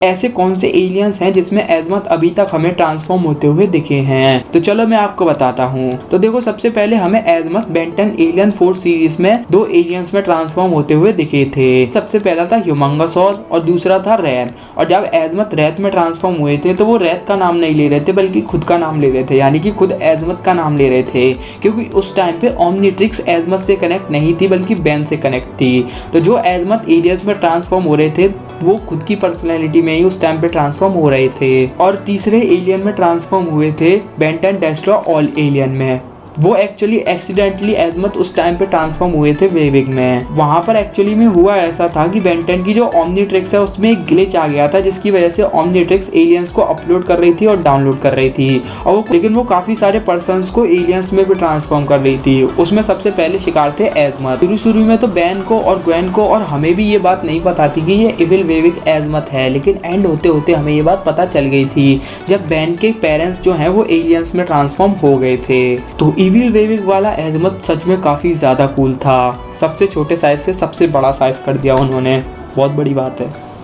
ऐसे कौन से एलियंस हैं जिसमें एज़मथ अभी तक हमें ट्रांसफॉर्म होते हुए दिखे हैं। तो चलो मैं आपको बताता हूँ। तो देखो, सबसे पहले हमें एज़मथ बेन 10 एलियन फोर्स सीरीज में दो एलियंस में ट्रांसफॉर्म होते हुए दिखे थे। सबसे पहला था ह्यूमंगसॉर और दूसरा था रैथ। और जब एज़मथ रैथ में ट्रांसफॉर्म हुए थे तो वो रैथ का नाम नहीं ले रहे थे बल्कि खुद का नाम ले रहे थे, यानी कि खुद एज़मथ का नाम ले रहे थे, क्योंकि उस टाइम पे ओमनिट्रिक्स एज़मथ से कनेक्ट नहीं थी बल्कि बेन से कनेक्ट थी। तो जो एज़मथ एलियंस में ट्रांसफॉर्म हो रहे थे वो खुद की पर्सनैलिटी में ही उस टाइम पे ट्रांसफॉर्म हो रहे थे। और तीसरे एलियन में ट्रांसफॉर्म हुए थे बेन 10 डेस्ट्रॉय ऑल एलियन में। वो एक्चुअली एक्सीडेंटली एज़मथ उस टाइम पे ट्रांसफॉर्म हुए थे वेविक में। वहाँ पर एक्चुअली में हुआ ऐसा था कि बेन 10 की जो ओमनिट्रिक्स है उसमें एक ग्लिच आ गया था, जिसकी वजह से ओमनिट्रिक्स एलियंस को अपलोड कर रही थी और डाउनलोड कर रही थी। और लेकिन वो काफ़ी सारे पर्सन्स को एलियंस में भी ट्रांसफॉर्म कर रही थी। उसमें सबसे पहले शिकार थे एज़मथ। शुरू में तो बेन को और ग्वेन को और हमें भी ये बात नहीं पता थी कि ये इविल वेविक एज़मथ है, लेकिन एंड होते होते हमें ये बात पता चल गई थी जब बेन के पेरेंट्स जो हैं वो एलियंस में ट्रांसफॉर्म हो गए थे। तो इविल वेविक वाला एज़मथ सच में काफ़ी ज़्यादा कूल था। सबसे छोटे साइज से सबसे बड़ा साइज कर दिया उन्होंने, बहुत बड़ी बात है।